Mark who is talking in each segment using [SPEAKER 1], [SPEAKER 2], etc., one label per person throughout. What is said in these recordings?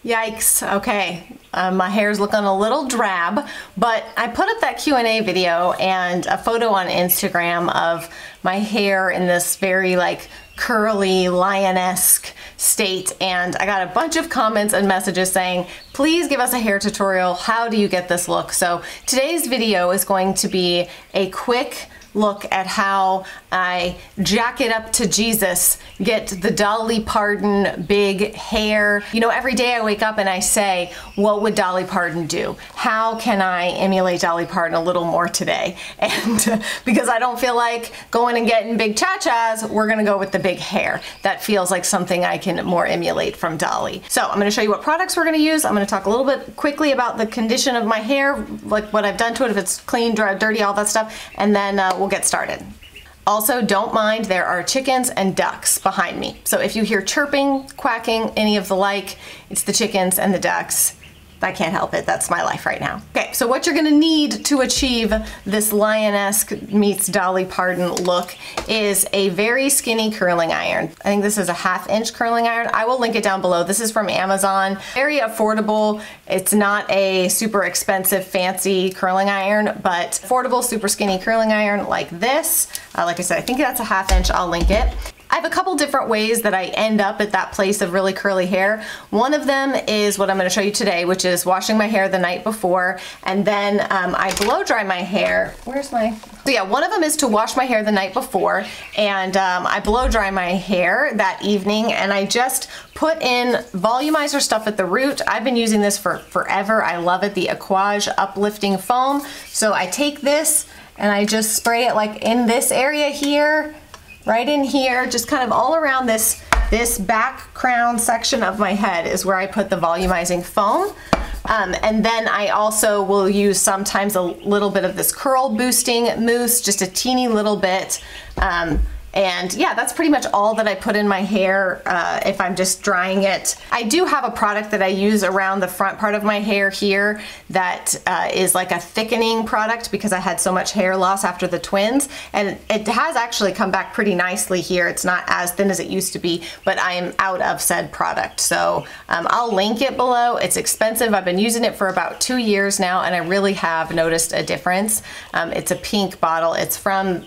[SPEAKER 1] Yikes, okay. My hair's looking a little drab, but I put up that Q&A video and a photo on Instagram of my hair in this very like curly lionesque state, and I got a bunch of comments and messages saying, please give us a hair tutorial. How do you get this look? So today's video is going to be a quick look at how I jack it up to Jesus, get the Dolly Parton big hair. You know, every day I wake up and I say, what would Dolly Parton do? How can I emulate Dolly Parton a little more today? And because I don't feel like going and getting big cha-chas, we're gonna go with the big hair. That feels like something I can more emulate from Dolly. So I'm gonna show you what products we're gonna use. I'm gonna talk a little bit quickly about the condition of my hair, like what I've done to it, if it's clean, dry, dirty, all that stuff, and then we'll get started. Also, don't mind, there are chickens and ducks behind me. So if you hear chirping, quacking, any of the like, it's the chickens and the ducks. I can't help it, that's my life right now. Okay, so what you're gonna need to achieve this lionesque meets Dolly Parton look is a very skinny curling iron. I think this is a 1/2 inch curling iron. I will link it down below. This is from Amazon. Very affordable. It's not a super expensive, fancy curling iron, but affordable, super skinny curling iron like this. Like I said, I think that's a 1/2 inch. I'll link it. I have a couple different ways that I end up at that place of really curly hair. One of them is what I'm going to show you today, which is washing my hair the night before, and then I blow dry my hair. Where's my... So yeah, one of them is to wash my hair the night before, and I blow dry my hair that evening, and I just put in volumizer stuff at the root. I've been using this for forever. I love it, the Aquage Uplifting Foam. So I take this and I just spray it like in this area here, right in here, just kind of all around this back crown section of my head is where I put the volumizing foam. And then I also will use sometimes a little bit of this curl boosting mousse, just a teeny little bit. And yeah, that's pretty much all that I put in my hair if I'm just drying it. I do have a product that I use around the front part of my hair here that is like a thickening product because I had so much hair loss after the twins, and it has actually come back pretty nicely here. It's not as thin as it used to be, but I am out of said product. So I'll link it below. It's expensive. I've been using it for about 2 years now, and I really have noticed a difference. It's a pink bottle. It's from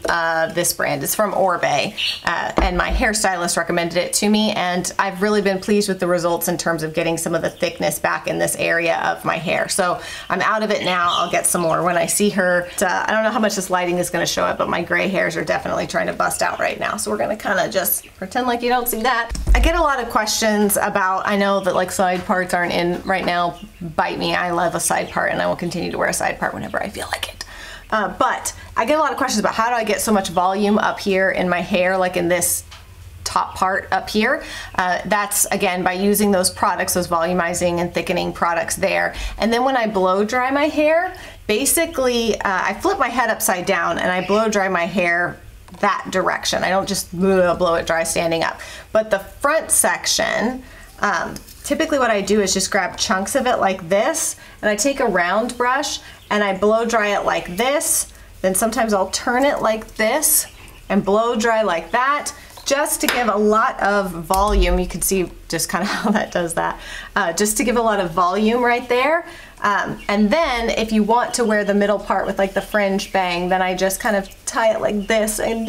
[SPEAKER 1] this brand. It's from Orbe. And my hairstylist recommended it to me, and I've really been pleased with the results in terms of getting some of the thickness back in this area of my hair. So I'm out of it now. I'll get some more when I see her. I don't know how much this lighting is going to show it, but my gray hairs are definitely trying to bust out right now. So we're going to kind of just pretend like you don't see that. I get a lot of questions about, I know that like side parts aren't in right now. Bite me. I love a side part, and I will continue to wear a side part whenever I feel like it. But I get a lot of questions about how do I get so much volume up here in my hair, like in this top part up here. That's again by using those products, those volumizing and thickening products there. And then when I blow dry my hair, basically I flip my head upside down and I blow dry my hair that direction. I don't just blow it dry standing up. But the front section, typically what I do is just grab chunks of it like this, and I take a round brush and I blow dry it like this. Then sometimes I'll turn it like this and blow dry like that, just to give a lot of volume. You can see just kind of how that does that. Just to give a lot of volume right there. And then if you want to wear the middle part with like the fringe bang, then I just kind of tie it like this and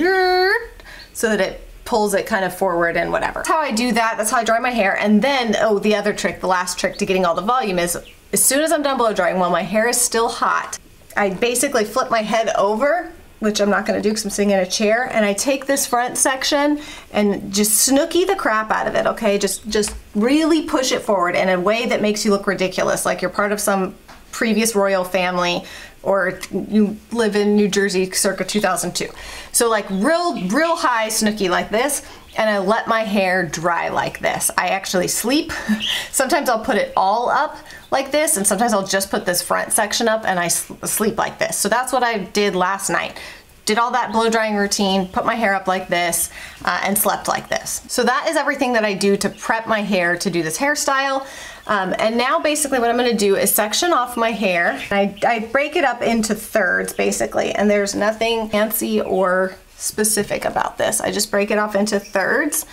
[SPEAKER 1] so that it pulls it kind of forward and whatever. That's how I do that. That's how I dry my hair. And then, oh, the other trick, the last trick to getting all the volume is, as soon as I'm done blow drying, while my hair is still hot, I basically flip my head over, which I'm not gonna do because I'm sitting in a chair, and I take this front section and just snooky the crap out of it, okay? Just really push it forward in a way that makes you look ridiculous, like you're part of some previous royal family, or you live in New Jersey circa 2002. So like real high snooky like this, and I let my hair dry like this. I actually sleep. Sometimes I'll put it all up like this, and sometimes I'll just put this front section up and I sleep like this. So that's what I did last night. Did all that blow drying routine, put my hair up like this, and slept like this. So that is everything that I do to prep my hair to do this hairstyle. And now basically what I'm gonna do is section off my hair. I break it up into thirds basically, and there's nothing fancy or specific about this. I just break it off into thirds,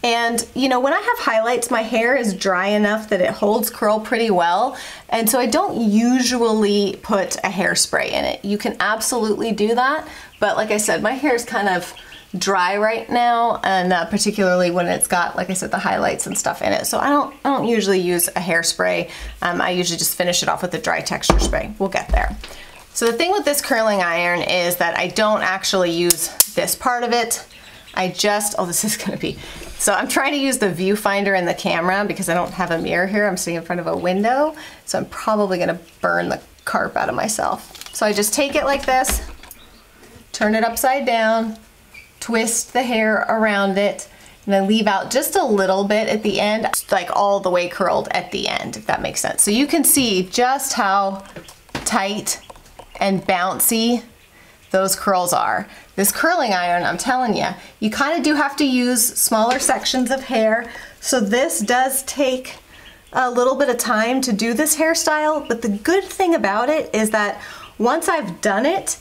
[SPEAKER 1] And you know, when I have highlights, my hair is dry enough that it holds curl pretty well. And so I don't usually put a hairspray in it. You can absolutely do that. But like I said, my hair is kind of dry right now, and particularly when it's got, like I said, the highlights and stuff in it. So I don't usually use a hairspray. I usually just finish it off with a dry texture spray. We'll get there. So the thing with this curling iron is that I don't actually use this part of it. I just, oh, this is gonna be, so I'm trying to use the viewfinder in the camera because I don't have a mirror here. I'm sitting in front of a window, so I'm probably gonna burn the carp out of myself. So I just take it like this, turn it upside down, twist the hair around it, and then leave out just a little bit at the end, like all the way curled at the end, if that makes sense. So you can see just how tight and bouncy those curls are. This curling iron, I'm telling you, you kind of do have to use smaller sections of hair. So this does take a little bit of time to do this hairstyle, but the good thing about it is that once I've done it,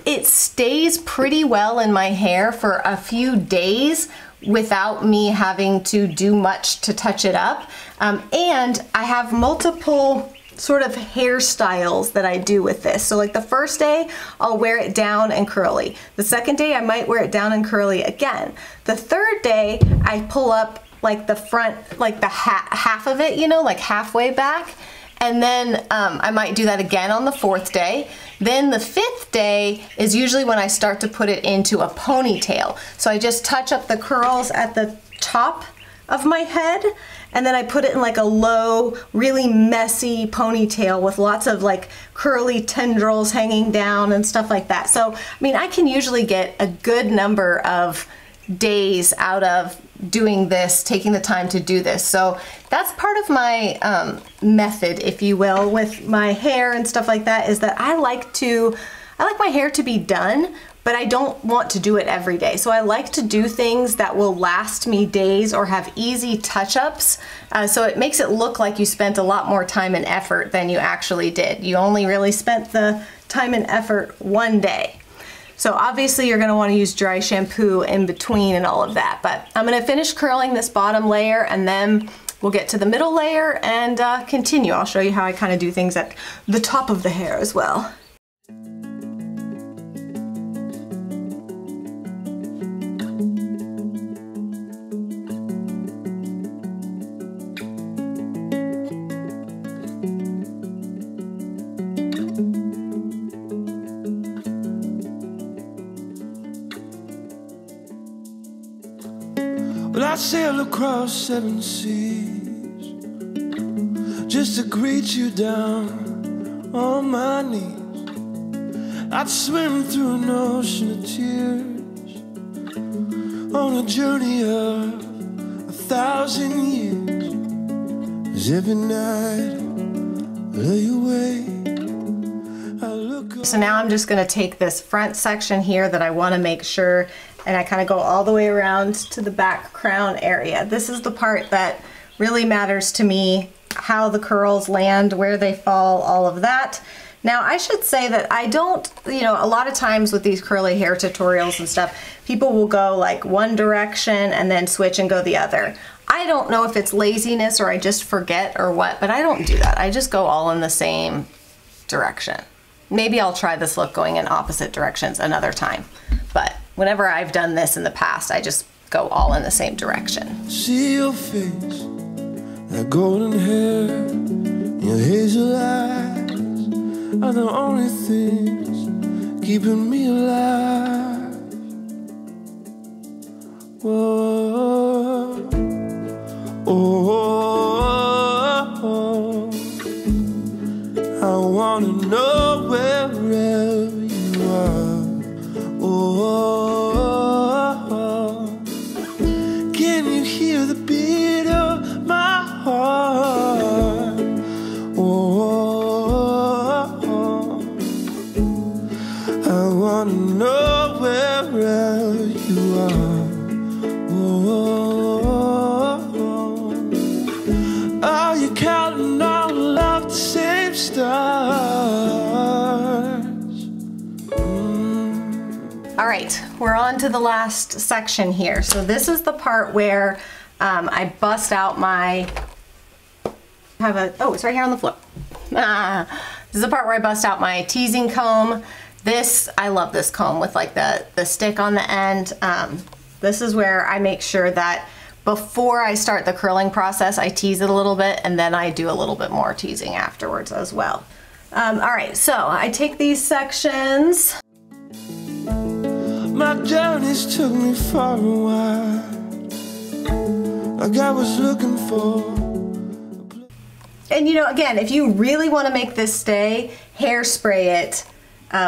[SPEAKER 1] it stays pretty well in my hair for a few days without me having to do much to touch it up. And I have multiple sort of hairstyles that I do with this. So like the first day, I'll wear it down and curly. The second day, I might wear it down and curly again. The third day, I pull up like the front, like the half of it, you know, like halfway back. And then I might do that again on the fourth day. Then the fifth day is usually when I start to put it into a ponytail. So I just touch up the curls at the top of my head, and then I put it in like a low, really messy ponytail with lots of like curly tendrils hanging down and stuff like that. So, I mean, I can usually get a good number of days out of doing this, taking the time to do this. So that's part of my method, if you will, with my hair and stuff like that, is that I like my hair to be done, but I don't want to do it every day. So I like to do things that will last me days or have easy touch-ups. So it makes it look like you spent a lot more time and effort than you actually did. You only really spent the time and effort one day. So obviously you're gonna wanna use dry shampoo in between and all of that. But I'm gonna finish curling this bottom layer, and then we'll get to the middle layer and continue. I'll show you how I kind of do things at the top of the hair as well.
[SPEAKER 2] Well, I sail across 7 seas just to greet you down on my knees. I'd swim through an ocean of tears on a journey of 1,000 years. 'Cause every night I lay awake.
[SPEAKER 1] So now I'm just gonna take this front section here that I wanna make sure, and I kind of go all the way around to the back crown area. This is the part that really matters to me, how the curls land, where they fall, all of that. Now I should say that I don't, you know, a lot of times with these curly hair tutorials and stuff, people will go like one direction and then switch and go the other. I don't know if it's laziness or I just forget or what, but I don't do that. I just go all in the same direction. Maybe I'll try this look going in opposite directions another time, but whenever I've done this in the past, I just go all in the same direction.
[SPEAKER 2] See your face, that golden hair, your hazel eyes are the only things keeping me alive. Whoa, oh, I wanna know wherever you are. Oh, can you hear the beat of my heart? Oh, I wanna know wherever you are. Oh, are you counting all of the same stars?
[SPEAKER 1] All right, we're on to the last section here. So this is the part where I bust out my, oh, it's right here on the floor. This is the part where I bust out my teasing comb. This, I love this comb with like the stick on the end. This is where I make sure that before I start the curling process, I tease it a little bit, and then I do a little bit more teasing afterwards as well. All right, so I take these sections.
[SPEAKER 2] My journeys took me far away, like I was looking for.
[SPEAKER 1] And you know, again, if you really want to make this stay, hairspray it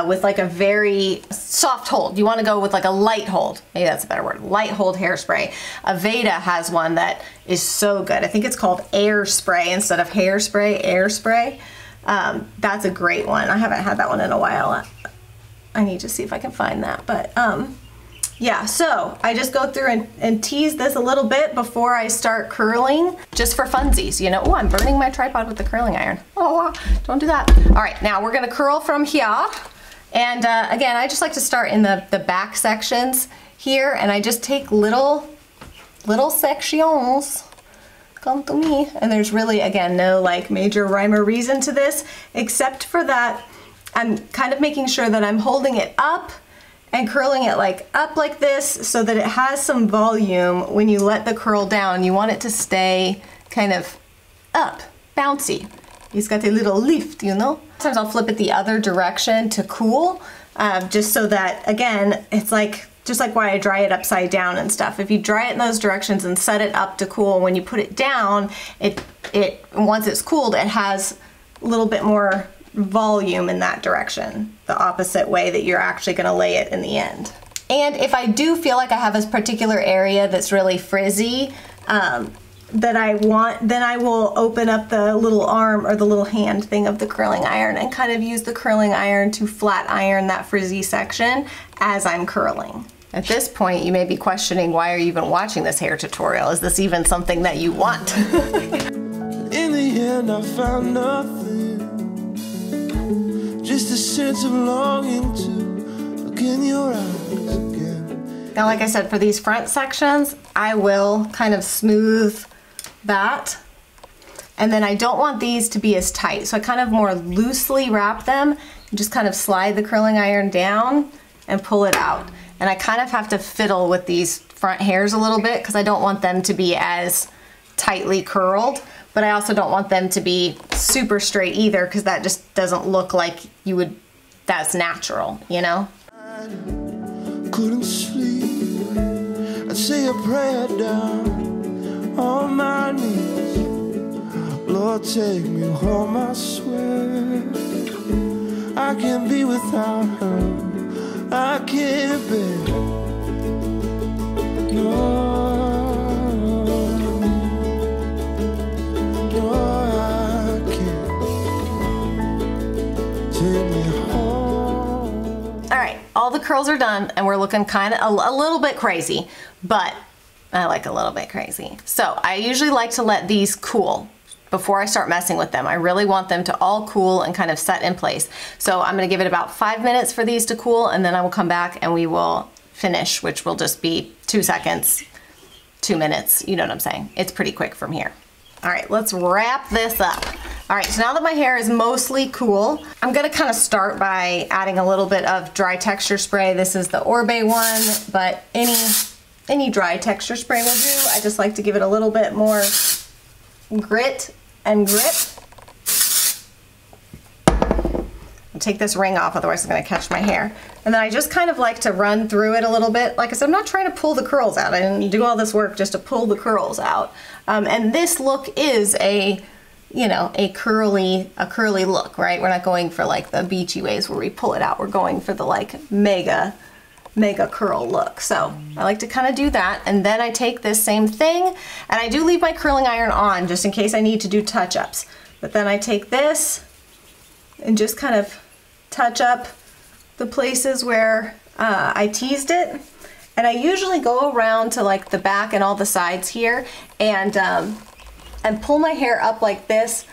[SPEAKER 1] with like a very soft hold. You want to go with like a light hold. Maybe that's a better word. Light hold hairspray. Aveda has one that is so good. I think it's called air spray instead of hairspray, air spray. That's a great one. I haven't had that one in a while. I need to see if I can find that, but yeah, so I just go through and tease this a little bit before I start curling, just for funsies, you know. Oh, I'm burning my tripod with the curling iron. Oh, don't do that. All right, now we're gonna curl from here. And again, I just like to start in the back sections here, and I just take little sections. Come to me. And there's really, again, no like major rhyme or reason to this, except for that I'm kind of making sure that I'm holding it up and curling it like up like this so that it has some volume. When you let the curl down, you want it to stay kind of up, bouncy. It's got a little lift, you know? Sometimes I'll flip it the other direction to cool, just so that, again, it's like, just like why I dry it upside down and stuff. If you dry it in those directions and set it up to cool, when you put it down, once it's cooled, it has a little bit more volume in that direction, the opposite way that you're actually going to lay it in the end. And if I do feel like I have a particular area that's really frizzy that I want, then I will open up the little arm or the little hand thing of the curling iron and kind of use the curling iron to flat iron that frizzy section as I'm curling. At this point, you may be questioning, why are you even watching this hair tutorial? Is this even something that you want?
[SPEAKER 2] In the end, I found nothing. Just a sense of longing to look in your eyes again.
[SPEAKER 1] Now, like I said, for these front sections, I will kind of smooth that. And then I don't want these to be as tight, so I kind of more loosely wrap them and just kind of slide the curling iron down and pull it out. And I kind of have to fiddle with these front hairs a little bit because I don't want them to be as tightly curled, but I also don't want them to be super straight either, because that just doesn't look like you would, that's natural, you know?
[SPEAKER 2] I couldn't sleep. I'd say a prayer down on my knees. Lord, take me home, I swear. I can't be without her. I can't bear. No.
[SPEAKER 1] All the curls are done and we're looking kind of a little bit crazy, but I like a little bit crazy. So I usually like to let these cool before I start messing with them. I really want them to all cool and kind of set in place. So I'm gonna give it about 5 minutes for these to cool, and then I will come back and we will finish, which will just be 2 seconds, 2 minutes, you know what I'm saying? It's pretty quick from here. All right, let's wrap this up. All right, so now that my hair is mostly cool, I'm gonna kind of start by adding a little bit of dry texture spray. This is the Orbe one, but any dry texture spray will do. I just like to give it a little bit more grit and grip. I'll take this ring off, otherwise it's gonna catch my hair. And then I just kind of like to run through it a little bit. Like I said, I'm not trying to pull the curls out. I didn't do all this work just to pull the curls out. And this look is a, you know, a curly look, right? We're not going for like the beachy ways where we pull it out. We're going for the like mega curl look. So I like to kind of do that. And then I take this same thing, and I do leave my curling iron on just in case I need to do touch-ups. But then I take this and just kind of touch up the places where I teased it. And I usually go around to like the back and all the sides here and pull my hair up like this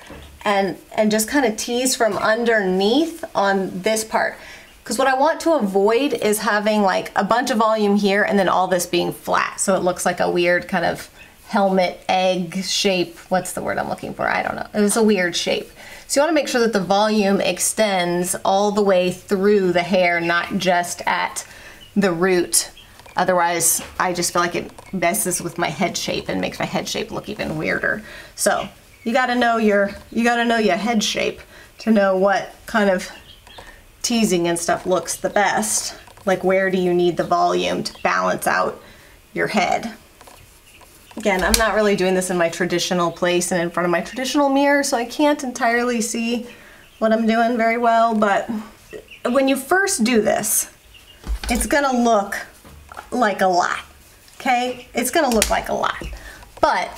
[SPEAKER 1] and just kind of tease from underneath on this part. Because what I want to avoid is having like a bunch of volume here and then all this being flat. So it looks like a weird kind of helmet egg shape. What's the word I'm looking for? I don't know. It was a weird shape. So you want to make sure that the volume extends all the way through the hair, not just at the root. Otherwise, I just feel like it messes with my head shape and makes my head shape look even weirder. So you gotta know your head shape to know what kind of teasing and stuff looks the best. Like, where do you need the volume to balance out your head? Again, I'm not really doing this in my traditional place and in front of my traditional mirror, so I can't entirely see what I'm doing very well, but when you first do this, it's gonna look like a lot, okay? It's gonna look like a lot, but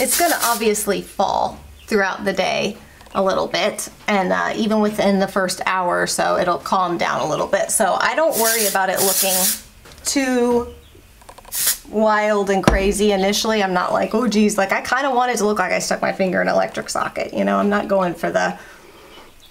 [SPEAKER 1] it's gonna obviously fall throughout the day a little bit, and even within the first hour or so, it'll calm down a little bit. So I don't worry about it looking too wild and crazy initially. I'm not like, oh geez, like I kind of want it to look like I stuck my finger in an electric socket, you know? I'm not going for the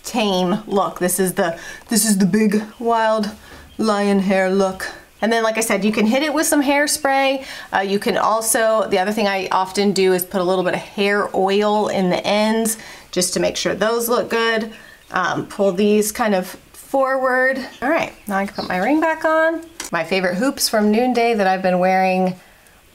[SPEAKER 1] tame look. This is the big wild lion hair look. And then, like I said, you can hit it with some hairspray. You can also, the other thing I often do is put a little bit of hair oil in the ends just to make sure those look good. Pull these kind of forward. All right, now I can put my ring back on. My favorite hoops from Noonday that I've been wearing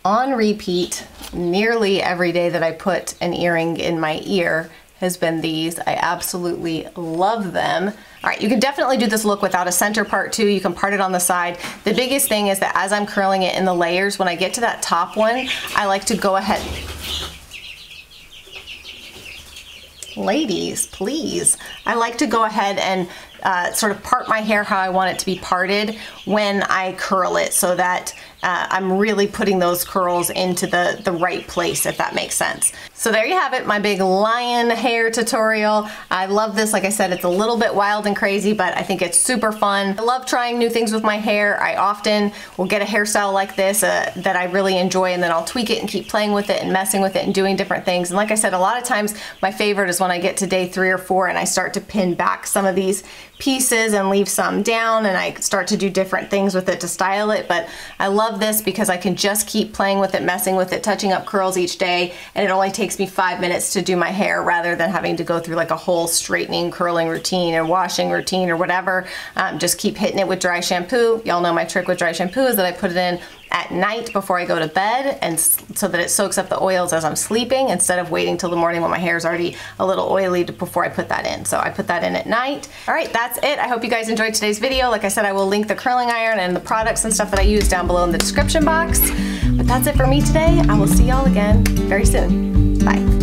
[SPEAKER 1] on repeat nearly every day that I put an earring in my ear has been these. I absolutely love them. All right, you can definitely do this look without a center part too. You can part it on the side. The biggest thing is that as I'm curling it in the layers, when I get to that top one, I like to go ahead. Ladies, please. I like to go ahead and sort of part my hair how I want it to be parted when I curl it, so that I'm really putting those curls into the right place, if that makes sense. So there you have it, my big lion hair tutorial. I love this. Like I said, it's a little bit wild and crazy, but I think it's super fun. I love trying new things with my hair. I often will get a hairstyle like this that I really enjoy, and then I'll tweak it and keep playing with it and messing with it and doing different things. And like I said, a lot of times my favorite is when I get to day 3 or 4 and I start to pin back some of these pieces and leave some down, and I start to do different things with it to style it. But I love this because I can just keep playing with it, messing with it, touching up curls each day, and it only takes me 5 minutes to do my hair rather than having to go through like a whole straightening, curling routine or washing routine or whatever. Just keep hitting it with dry shampoo. Y'all know my trick with dry shampoo is that I put it in at night before I go to bed, and so that it soaks up the oils as I'm sleeping, instead of waiting till the morning when my hair is already a little oily before I put that in. So I put that in at night. All right, that's it. I hope you guys enjoyed today's video. Like I said, I will link the curling iron and the products and stuff that I use down below in the description box. But that's it for me today. I will see y'all again very soon. Bye.